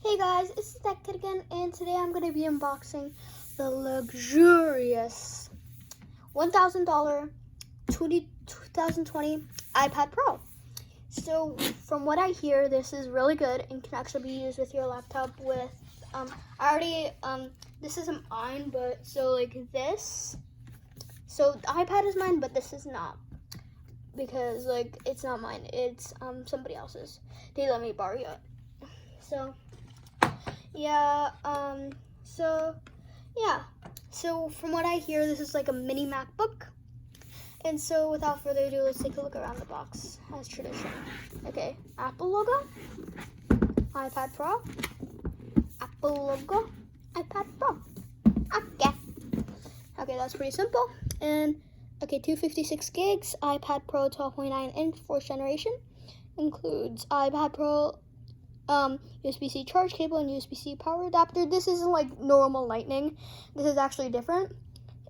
Hey guys, it's that kid again, and today I'm going to be unboxing the luxurious $1,000 2020 iPad Pro. So from what I hear, this is really good and can actually be used with your laptop with, this isn't mine, but so like this. So the iPad is mine, but this is not. Because like, it's not mine, it's somebody else's. They let me borrow it. So so from what I hear, this is like a mini MacBook. And so without further ado, let's take a look around the box as tradition. Okay, Apple logo, iPad Pro, Apple logo, iPad Pro. Okay, that's pretty simple. And okay, 256 gigs, iPad Pro 12.9 inch, 4th generation. Includes iPad Pro USB-C charge cable and USB-C power adapter. This isn't like normal lightning. This is actually different.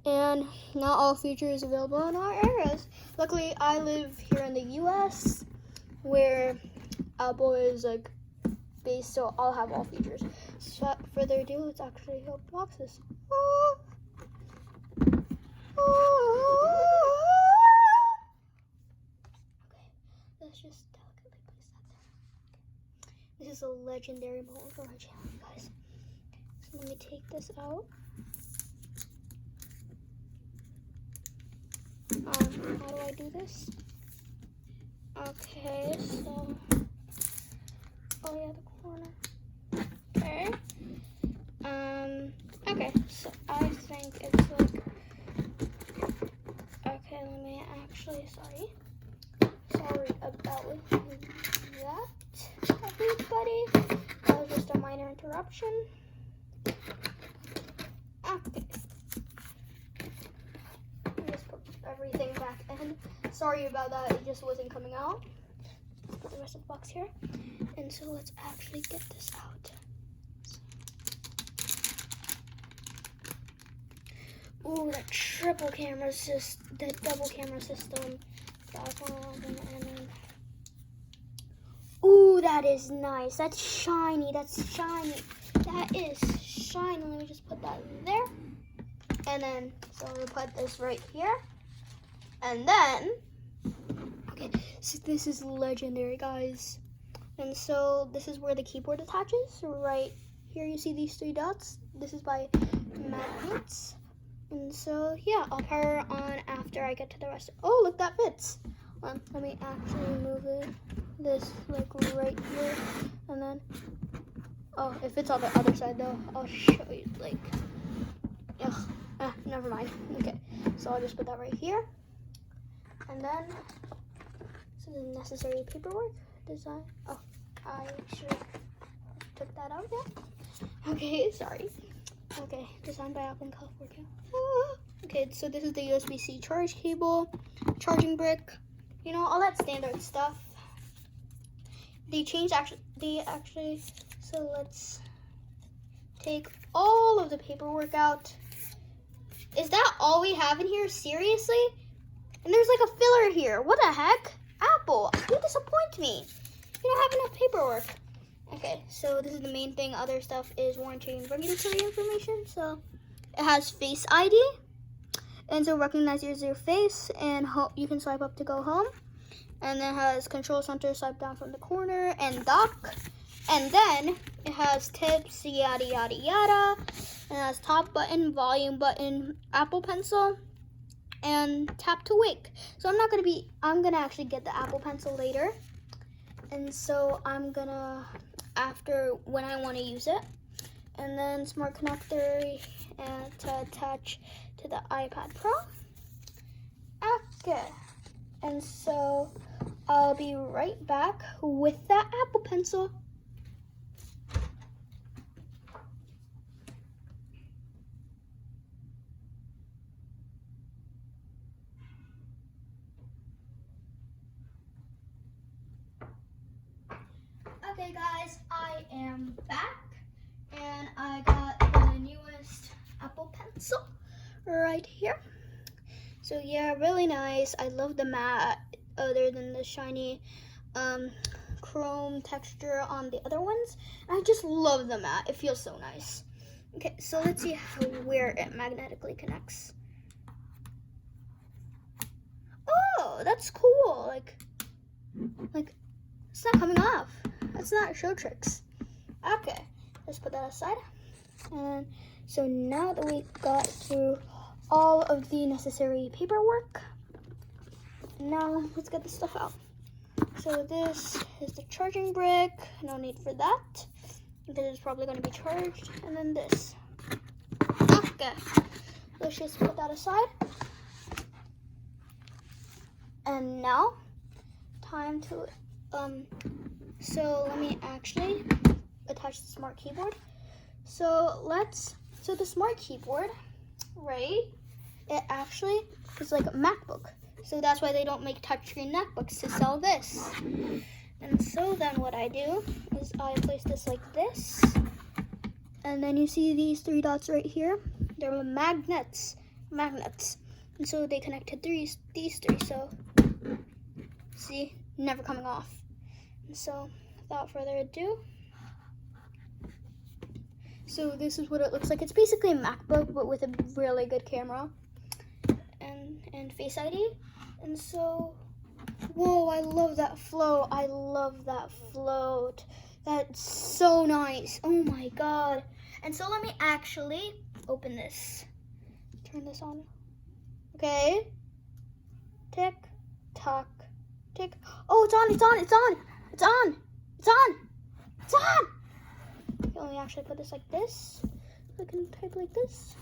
And not all features available in our areas. Luckily, I live here in the US where Apple is like based, so I'll have all features. So without further ado, let's actually unbox this. Okay, let's just delicately place that there. This is a legendary moment for my channel, guys. So let me take this out. How do I do this? Okay, so oh yeah, the corner. Okay. Okay, so I think it's like, okay, let me actually, sorry about that, everybody. That was just a minor interruption. Okay. Just put everything back in. Sorry about that, it just wasn't coming out. Let's put the rest of the box here. And so let's actually get this out. Ooh, that triple camera system, the double camera system. Ooh, that is nice. That's shiny. That's shiny. That is shiny. Let me just put that in there. And then, so I'm gonna put this right here. And then, okay, so this is legendary, guys. And so this is where the keyboard attaches. Right here, you see these 3 dots. This is by Magnets. And so, yeah, I'll power it on after I get to the rest. Oh, look, that fits. Let me actually move this like right here. And then, oh, it fits on the other side though. I'll show you, like, never mind. Okay, so I'll just put that right here. And then, so the necessary paperwork, design. Oh, I should have took that out yet. Okay, sorry. Okay, designed by Apple in California. Okay, so this is the USB-C charge cable, charging brick, you know, all that standard stuff. They actually, so let's take all of the paperwork out. Is that all we have in here? Seriously? And there's like a filler here. What the heck? Apple, you disappoint me. You don't have enough paperwork. Okay, so this is the main thing. Other stuff is warranty and regulatory information. So it has Face ID, and so recognizes your face, and you can swipe up to go home. And then it has control center, swipe down from the corner, and dock. And then it has tips, yada yada yada. And it has top button, volume button, Apple Pencil, and tap to wake. So I'm gonna actually get the Apple Pencil later. And so I'm gonna, after when I want to use it. And then smart connector to attach to the iPad Pro. Okay. And so I'll be right back with that Apple Pencil. Okay guys, I am back, and I got the newest Apple Pencil right here. So yeah, really nice. I love the matte other than the shiny chrome texture on the other ones. And I just love the matte. It feels so nice. Okay, so let's see where it magnetically connects. Oh, that's cool. Like it's not coming off. That's not show tricks. Okay, let's put that aside. And so now that we got through all of the necessary paperwork, now let's get the stuff out. So this is the charging brick. No need for that because it's probably going to be charged. And then this. Okay, let's just put that aside. And now, time to, so let me actually attach the smart keyboard. So the smart keyboard, right, it actually is like a MacBook. So that's why they don't make touchscreen MacBooks, to sell this. And so then what I do is I place this like this. And then you see these 3 dots right here. They're magnets. And so they connect to these 3. So see, never coming off. And so without further ado, so this is what it looks like. It's basically a MacBook, but with a really good camera and Face ID. And so, whoa, I love that flow. I love that float. That's so nice. Oh my God. And so let me actually open this. Turn this on. Okay. Tick, tock, tick. Oh, it's on. Okay, let me actually put this like this. I can type like this.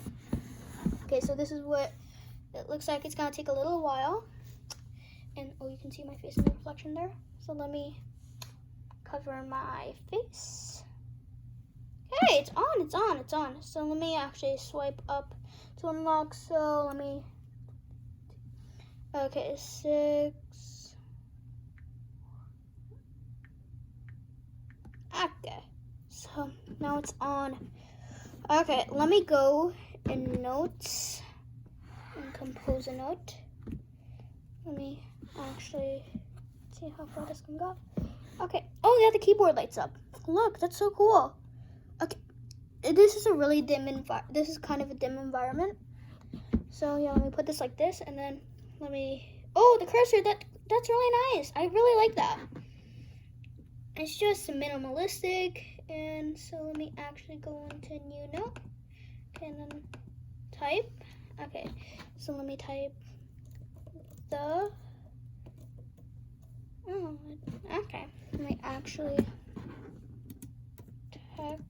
Okay, so this is what it looks like. It's gonna take a little while. And oh, you can see my face in the reflection there. So let me cover my face. Okay, it's on. So let me actually swipe up to unlock. So let me, okay, 6. Okay, so now it's on. Okay, let me go in notes and compose a note. Let me actually see how far this can go. Okay. Oh yeah, the keyboard lights up. Look, that's so cool. Okay, this is a really dim this is kind of a dim environment. So yeah, let me put this like this, and then let me. Oh, the cursor. That's really nice. I really like that. It's just minimalistic, and so let me actually go into new note, and then type. Okay, so let me type the. Oh, okay. Let me actually tech.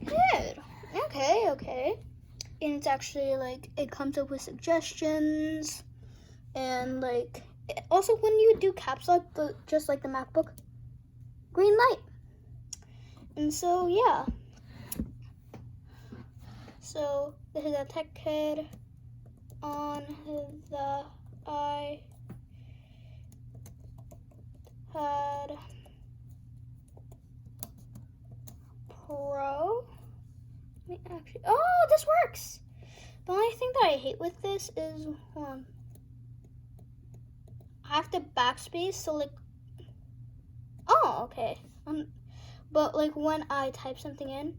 Good. Okay. And it's actually like it comes up with suggestions, and like also when you do caps lock, just like the MacBook, green light. And so yeah. So this is a tech kit on the iPad Pro. Let me actually. Oh, this works. The only thing that I hate with this is I have to backspace. So like. Oh, okay. But like when I type something in,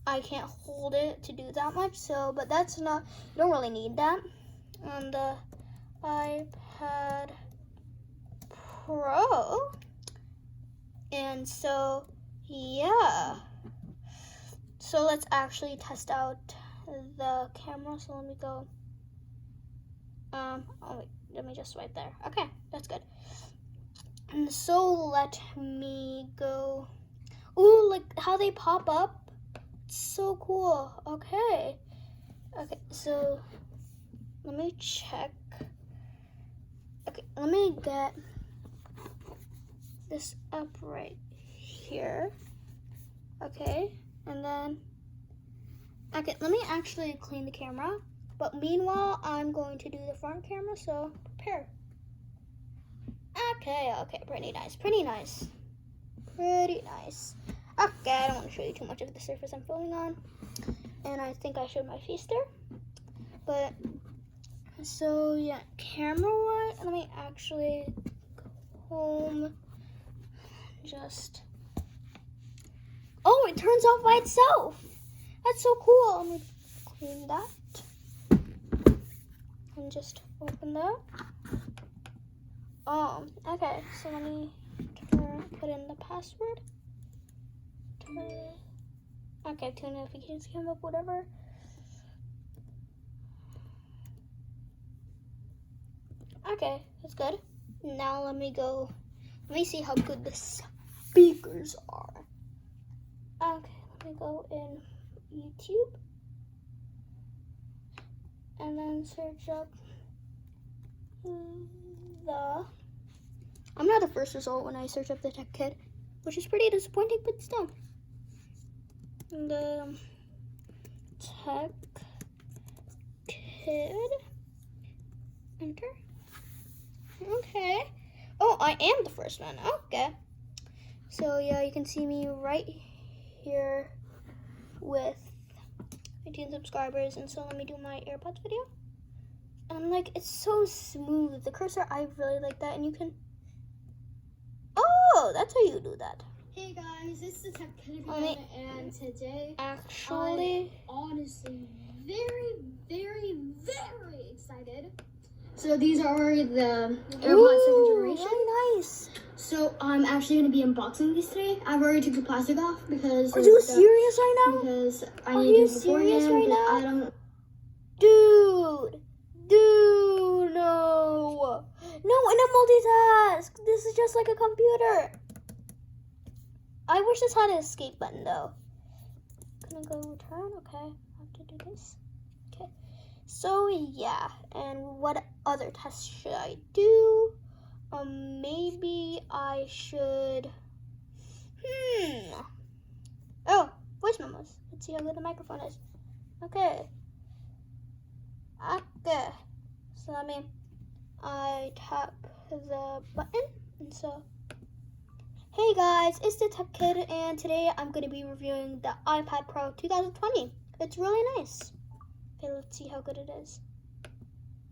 I can't hold it to do that much. So, but that's not. You don't really need that on the iPad Pro. And so, yeah. So let's actually test out the camera. So let me go. Oh wait, let me just swipe there. Okay, that's good. And so let me go. Ooh, like how they pop up. It's so cool. Okay, so let me check. Okay, let me get this up right here. Okay, and then, okay, let me actually clean the camera. But meanwhile, I'm going to do the front camera, so prepare. Okay, pretty nice. Okay, I don't want to show you too much of the surface I'm filming on. And I think I showed my face there. But, so yeah, camera-wise, know what? Let me actually go home. Just. Oh, it turns off by itself. That's so cool. Let me clean that. And just open that. Okay, so let me put in the password. Okay, 2 notifications came up, whatever. Okay, that's good. Now let me see how good the speakers are. Okay, let me go in YouTube and then search up I'm not the first result when I search up the Tech Kid, which is pretty disappointing, but still. The Tech Kid, enter. Okay. Oh, I am the first one. Okay. So yeah, you can see me right here with 15 subscribers, and so let me do my AirPods video. And like, it's so smooth. The cursor, I really like that, and you can. Oh, that's how you do that. Hey guys, it's the Tech Kid again, and today actually, I'm honestly very excited. So these are the AirPods second generation. Really nice. So I'm actually going to be unboxing these today. I've already took the plastic off because. Are you serious right now? Because I need to do it beforehand. Right now? I don't. Dude, no, and a multitask. This is just like a computer. I wish this had an escape button though. Gonna go return. Okay, I have to do this. Okay, so yeah, and what other tests should I do? Maybe I should. Oh, voice memos. Let's see how good the microphone is. Okay. So I tap the button, and so. Hey guys, it's the Tech Kid, and today I'm going to be reviewing the iPad Pro 2020. It's really nice. Okay, let's see how good it is.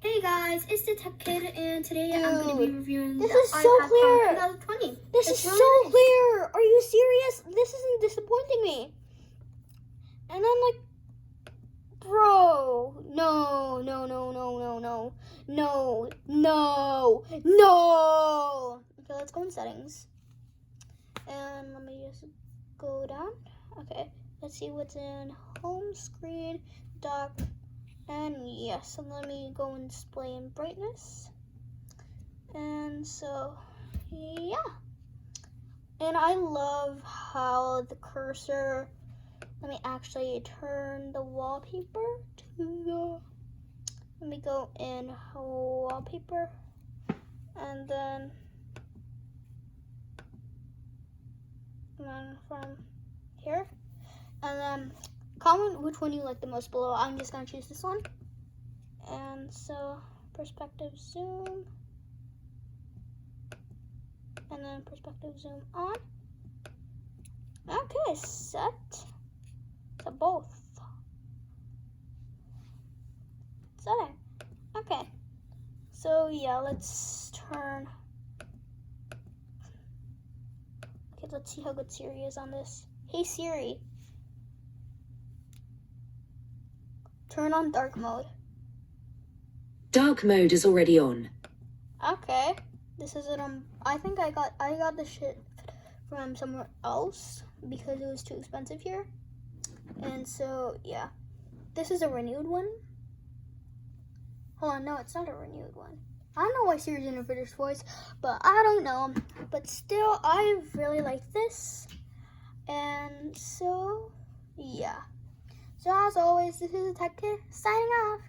Hey guys, it's the Tech Kid, and today I'm going to be reviewing the iPad Pro 2020. This is really so clear. Are you serious? This isn't disappointing me. And then like, bro, no. Okay, let's go in settings. And let me just go down. Okay, let's see what's in home screen, dock, and yes, and let me go in display and brightness. And so, yeah. And I love how the cursor, let me actually turn the wallpaper to let me go in wallpaper, and then from here, and then comment which one you like the most below. I'm just gonna choose this one. And so perspective zoom, and then perspective zoom on. Okay, set to both. Setting. Okay, so yeah, let's turn. Okay, let's see how good Siri is on this. Hey Siri, turn on dark mode. Dark mode is already on. Okay, this is it. I think I got the shit from somewhere else because it was too expensive here, and so yeah, this is a renewed one. Hold on, no, it's not a renewed one. I don't know why Siri's in a British voice, but I don't know. But still, I really like this. And so, yeah. So as always, this is the Tech Kid signing off.